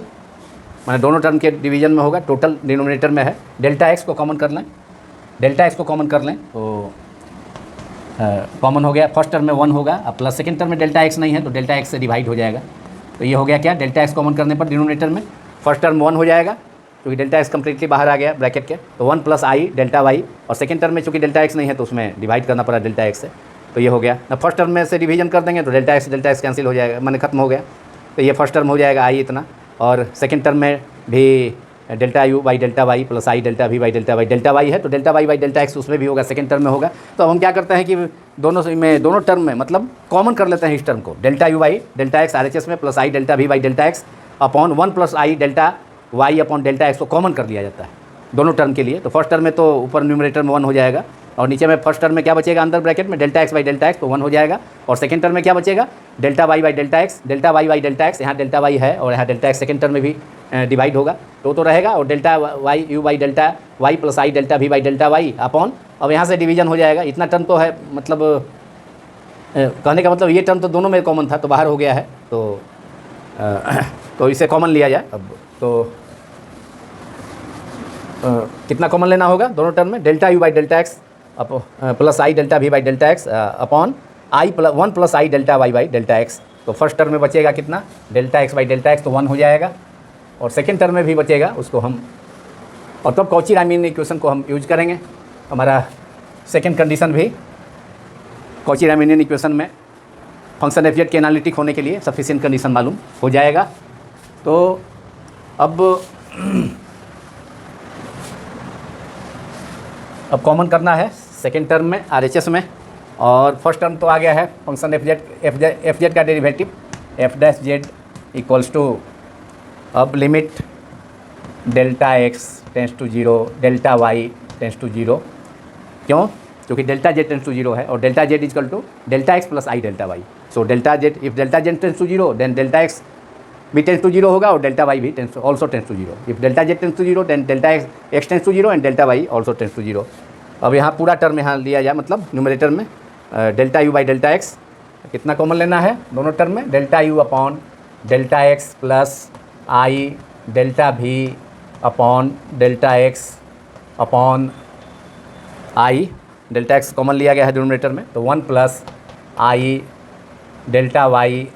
मैंने दोनों टर्म के डिवीजन में होगा, टोटल डिनोमिनेटर में है। डेल्टा एक्स को कॉमन कर लें, डेल्टा एक्स को कॉमन कर लें तो कॉमन हो गया, फर्स्ट टर्म में 1 होगा, अब प्लस सेकंड टर्म में डेल्टा एक्स नहीं है तो डेल्टा एक्स से डिवाइड हो जाएगा। तो ये हो गया क्या, डेल्टा एक्स कॉमन करने पर डिनोमिनेटर में फर्स्ट टर्म 1 हो जाएगा क्योंकि डेल्टा एक्स कम्प्लीटली बाहर आ गया ब्रैकेट के, तो 1 प्लस आई डेल्टा वाई, और सेकंड टर्म में चूँकि डेल्टा एक्स नहीं है तो उसमें डिवाइड करना पड़ा डेल्टा एक्स से, तो ये हो गया ना। फर्स्ट टर्म में से डिवीजन कर देंगे तो डेल्टा एक्स कैंसिल हो जाएगा, मैंने खत्म हो गया, तो ये फर्स्ट टर्म हो जाएगा आई इतना, और सेकंड टर्म में भी delta u by delta y plus I delta v by delta y, delta y है तो delta y by delta x उसमें भी होगा, सेकंड टर्म में होगा। तो अब हम क्या करते हैं कि दोनों टर्म में मतलब कॉमन कर लेते हैं इस टर्म को, delta u by delta x RHS में plus I delta v by delta x upon 1 plus I delta y upon delta x को कॉमन कर लिया जाता है दोनों टर्म के लिए। तो फर्स्ट टर्म में तो ऊपर न्यूमरेटर में 1 हो जाएगा, और नीचे में फर्स्ट टर्म में क्या बचेगा अंदर ब्रैकेट में delta x by delta x तो 1 हो जाएगा, और सेकंड टर्म में क्या बचेगा delta y by delta x, delta y by delta x, यहाँ डेल्टा वाई है और यहाँ डेल्टा एक्स सेकंड टर्म में भी डिवाइड होगा तो रहेगा, और delta y u by delta y plus I delta v by delta y upon, अब यहाँ से डिवीजन हो जाएगा। इतना टर्म तो है, मतलब कहने का मतलब ये टर्म तो दोनों में कॉमन था तो बाहर हो गया है, तो इसे कॉमन लिया जाए अब। तो कितना कॉमन लेना होगा दोनों टर्म में, delta u by delta x plus I delta v by delta x upon i plus 1 plus I delta y by delta x. तो फर्स्ट टर्म में बचेगा कितना, delta x by delta x तो 1 हो जाएगा, और सेकेंड टर्म में भी बचेगा उसको हम, और तब कॉची रायमीन इक्वेशन को हम यूज करेंगे। हमारा सेकेंड कंडीशन भी कॉची रायमीन इक्वेशन में फंक्शन एफ जेड के एनालिटिक होने के लिए सफिशिएंट कंडीशन मालूम हो जाएगा। तो अब कॉमन करना है सेकेंड टर्म में RHS में, और फर्स्ट टर्म तो आ गया है फंक्शन एफ जेड का derivative f dash z equals to, अब limit delta x tends to 0 delta Y tends to 0, क्यों, क्योंकि डेल्टा जेड टेंस टू 0 है, और delta z equal to delta x plus I delta y. So delta z, if delta z tends to 0 then delta x भी टेंस टू 0 होगा, और डेल्टा वाई भी also tends to 0। If delta z tends to 0 then delta x tends to 0 and delta Y also tends to 0। अब यहाँ पूरा टर्म यहाँ लिया जाए, मतलब न्यूमरेटर में delta u by delta x, कितना कॉमन लेना है दोनों टर्म में, delta u upon delta x plus I delta v upon delta x upon i, delta x common लिया गया है डिनोमिनेटर में, तो 1 प्लस आई delta y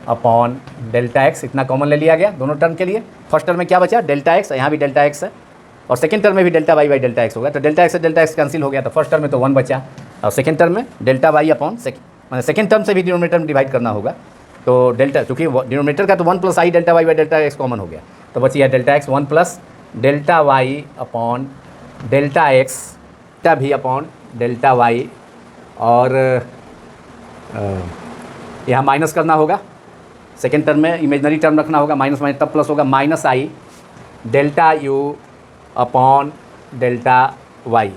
upon delta x, इतना कॉमन ले लिया गया दोनों टर्म के लिए। फर्स्ट टर्म में क्या बचा, डेल्टा एक्स, यहाँ भी डेल्टा एक्स है, और सेकंड टर्म में भी delta y by delta x होगा, तो डेल्टा एक्स से डेल्टा एक्स कैंसिल हो गया, तो फर्स्ट टर्म में तो 1 बचा, और सेकंड टर्म में डेल्टा वाई अपॉन मैंने सेकंड टर्म से भी डिनोमिनेटर में डिवाइड करना होगा, तो डेल्टा, चूँकि डिनोमिनेटर का तो 1 plus I delta y by delta x common हो गया, तो बची है delta x 1 plus delta y upon delta x delta v upon delta Y, और यहाँ माइनस करना होगा, सेकेंड टर्म में इमेजनरी टर्म रखना होगा, माइनस माइनस तब प्लस होगा, minus i delta u upon delta y.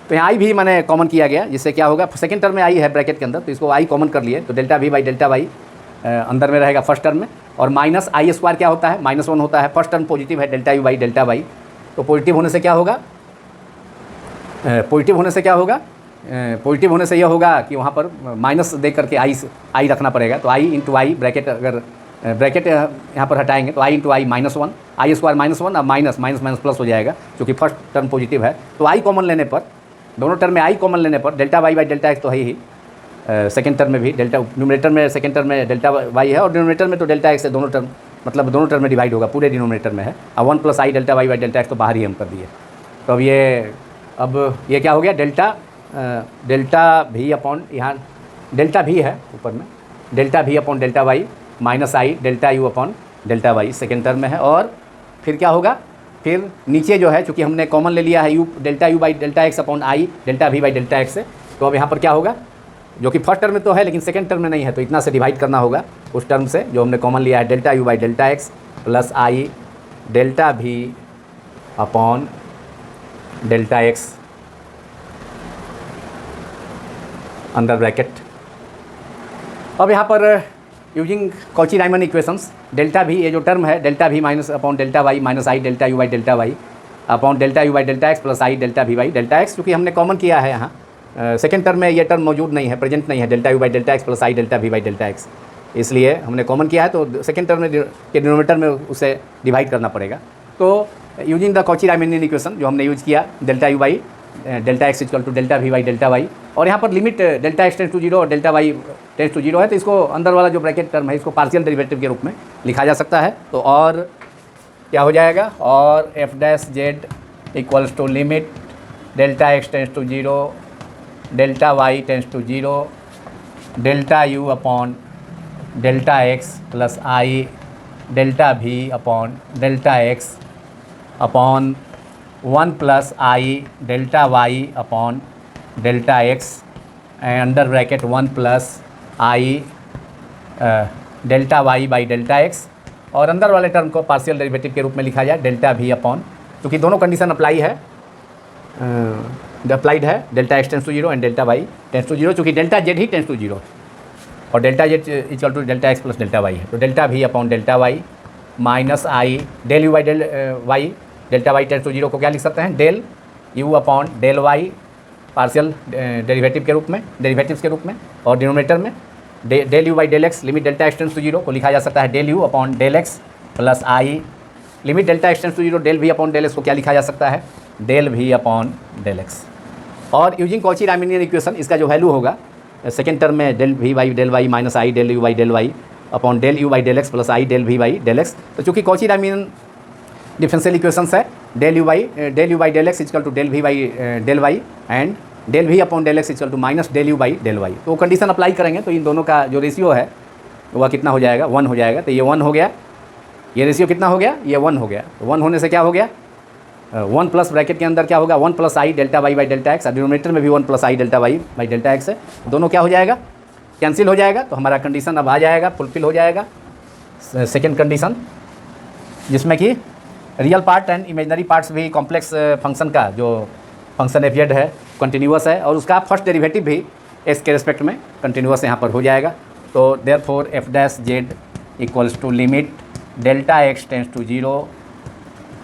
तो यहाँ आई भी मैंने कॉमन किया गया, जिससे क्या होगा, सेकेंड टर्म में आई है ब्रैकेट के अंदर, तो इसको आई कॉमन कर लिए, तो delta v by delta y अंदर में रहेगा फर्स्ट टर्म में, और माइनस आई स्क्वायर क्या होता है, -1 होता है, फर्स्ट टर्म पॉजिटिव है delta u by delta y, तो पॉजिटिव होने से क्या होगा, पॉजिटिव होने से क्या होगा, पॉजिटिव होने से यह होगा कि वहाँ पर माइनस दे करके आई रखना पड़ेगा, तो आई इंटू आई, ब्रैकेट अगर ब्रैकेट यहाँ पर हटाएंगे तो आई इंटू आई -1, आई स्क्वायर -1, अब माइनस माइनस माइनस प्लस हो जाएगा क्योंकि फर्स्ट टर्म पॉजिटिव है, तो आई कॉमन लेने पर, दोनों टर्म में आई कॉमन लेने पर delta y by delta x तो है ही, सेकेंड टर्म में भी डेल्टा, न्यूमरेटर में सेकेंड टर्म में डेल्टा वाई है, और डिनोमिनेटर में तो डेल्टा एक्स है, दोनों टर्म मतलब दोनों टर्म में डिवाइड होगा, पूरे डिनोमिनेटर में है, और 1 plus I delta y by delta x तो बाहर ही हम कर दिए। तो अब ये क्या हो गया, डेल्टा भी अपॉन, यहाँ डेल्टा भी है ऊपर में, delta v upon delta y minus i delta u upon delta y second term में है, और फिर क्या होगा, फिर नीचे जो है चूँकि हमने कॉमन ले लिया है you delta u by delta x upon i delta v by delta x है, तो अब यहाँ पर क्या होगा, जो कि फर्स्ट टर्म में तो है लेकिन सेकेंड टर्म में नहीं है, तो इतना से डिवाइड करना होगा उस टर्म से जो हमने कॉमन लिया है, delta u by delta x plus I delta v upon delta x under bracket. अब यहाँ पर using Cauchy Riemann equations, delta v ये जो टर्म है, delta v minus upon delta y minus i delta u by delta y upon delta u by delta x plus I delta v by delta x, क्योंकि हमने कॉमन किया है यहाँ, सेकेंड टर्म में ये टर्म मौजूद नहीं है, प्रेजेंट नहीं है, delta u by delta x plus I delta v by delta x, इसलिए हमने कॉमन किया है तो सेकेंड टर्म में के डिनोमिनेटर में उसे डिवाइड करना पड़ेगा। तो यूजिंग द कॉची-रायमानियन इक्वेशन जो हमने यूज किया, delta u by delta x equal to delta v by delta Y, और यहाँ पर limit delta x tends to zero और delta Y tends to zero है, तो इसको अंदर वाला जो ब्रैकेट टर्म है इसको पार्शियल डेरिवेटिव के रूप में लिखा जा सकता है। तो और क्या हो जाएगा, और f dash z equals to limit delta x tends to zero delta Y tends to zero delta u upon delta x plus I delta v upon delta x upon 1 plus I delta y upon delta x and under bracket 1 plus I delta y by delta x, और अंदर वाले टर्म को पार्शियल डेरिवेटिव के रूप में लिखा जाए डेल्टा वी अपॉन, क्योंकि दोनों कंडीशन अप्लाई है, अप्लाइड है, delta x tends to zero and delta Y tends to zero, चूँकि डेल्टा जेड ही टेंस टू जीरो और delta z equal to delta x plus delta y है, तो delta v upon delta y minus i del u by del y, delta Y tends to zero को क्या लिख सकते हैं, del u upon del y partial derivative के रूप में, डेरिवेटिव्स के रूप में, और डिनोमिनेटर में del u by del x limit delta x tends to zero को लिखा जा सकता है del u upon del x plus i limit delta x tends to zero del v upon del x को क्या लिखा जा सकता है, del v upon del x. और यूजिंग कॉची-रायमानियन इक्वेशन इसका जो वैल्यू होगा सेकेंड टर्म में del v by del y minus i del u by del y upon del u by del x plus i del v by del x, तो चूँकि कॉची-रायमानियन डिफरेंशियल इक्वेशंस है, del u by del x equal to del v by del y and del v upon del x equal to minus del u by del y, तो कंडीशन अप्लाई करेंगे तो इन दोनों का जो रेशियो है वह कितना हो जाएगा, 1 हो जाएगा। तो ये 1 हो गया, ये रेशियो कितना हो गया, ये 1 हो गया, तो 1 होने से क्या हो गया, 1 प्लस ब्रैकेट के अंदर क्या होगा, 1 plus I delta y by delta x, denominator में भी 1 plus I delta y by delta x है, दोनों क्या हो जाएगा, कैंसिल हो जाएगा, तो हमारा कंडीशन अब आ जाएगा, फुलफिल हो जाएगा सेकेंड कंडीशन, जिसमें कि real part and imaginary parts भी कॉम्प्लेक्स फंक्शन का जो फंक्शन एफ जेड है कंटिन्यूअस है, और उसका फर्स्ट डेरिवेटिव भी एस के रिस्पेक्ट में कंटिन्यूअस यहाँ पर हो जाएगा। तो therefore f dash z equals to limit delta x tends to zero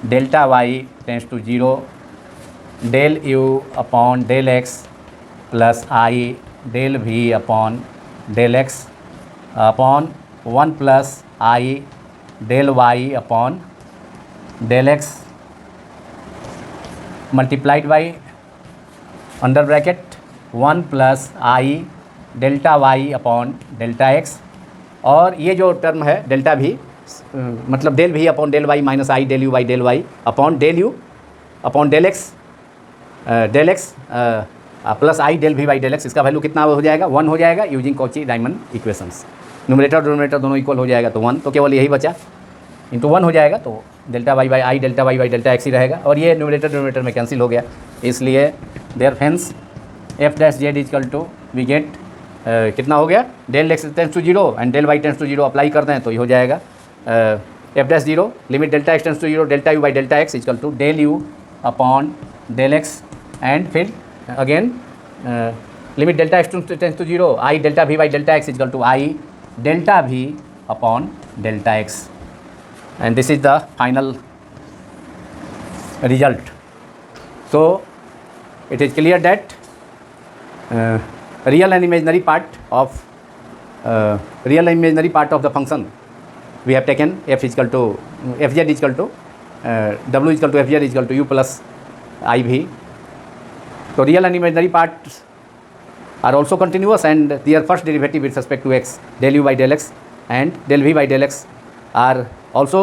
delta Y tends to zero del u upon del x plus i del v upon del x upon 1 plus i del y upon del x multiplied by under bracket 1 plus I delta y upon delta x, और ये जो टर्म है डेल्टा भी मतलब del v upon del y minus i del u by del y upon del u upon del x plus i del v by del x, इसका वैल्यू कितना हो जाएगा, 1 हो जाएगा using Cauchy Riemann equations. Numerator denominator दोनों इक्वल हो जाएगा तो 1, तो केवल यही बचा, इंटू 1 हो जाएगा, तो delta y by i delta y by delta x ही रहेगा, और ये न्यूमरेटर डिनोमिनेटर में कैंसिल हो गया, इसलिए there hence f dash z equal to we get कितना हो गया, del x tends to zero and del y tends to zero apply करते हैं तो ये हो जाएगा f dash zero limit delta x tends to zero delta u by delta x equal to del u upon del x and फिर again limit delta x tends to zero i delta v by delta x equal to i delta v upon delta x, and this is the final result. So it is clear that real and imaginary part of the function we have taken f is equal to fz is equal to w is equal to fz is equal to u plus iv. So real and imaginary parts are also continuous and their first derivative with respect to x del u by del x and del v by del x are also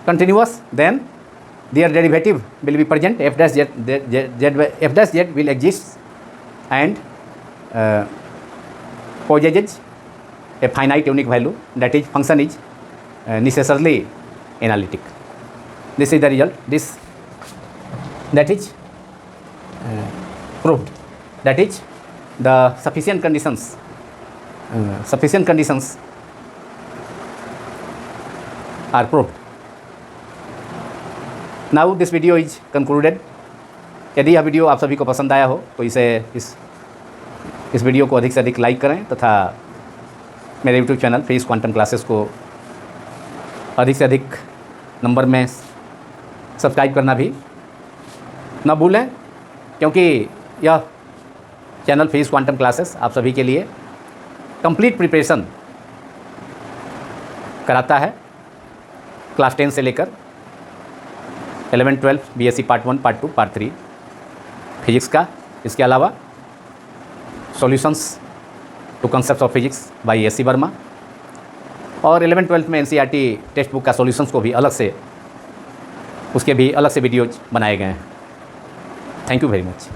continuous, then their derivative will be present, f dash z will exist and possesses a finite unique value, that is function is necessarily analytic. This is the result, that is proved, that is the sufficient conditions are proved. Now this video is concluded. यदि यह वीडियो आप सभी को पसंद आया हो तो इस वीडियो को अधिक से अधिक लाइक करें तथा मेरे YouTube channel face quantum classes को अधिक से अधिक नंबर में सब्सक्राइब करना भी न भूलें, क्योंकि यह चैनल फिजिक्स क्वांटम क्लासेस आप सभी के लिए कंप्लीट प्रिपरेशन कराता है, क्लास 10 से लेकर 11, 12 BSc part 1, part 2, part 3 physics का। इसके अलावा solutions to concepts of physics by S C Verma, और 11, 12 में एनसीईआरटी टेक्स्ट बुक का सॉल्यूशंस को भी अलग से, उसके भी अलग से वीडियोज बनाए गए हैं। Thank you very much.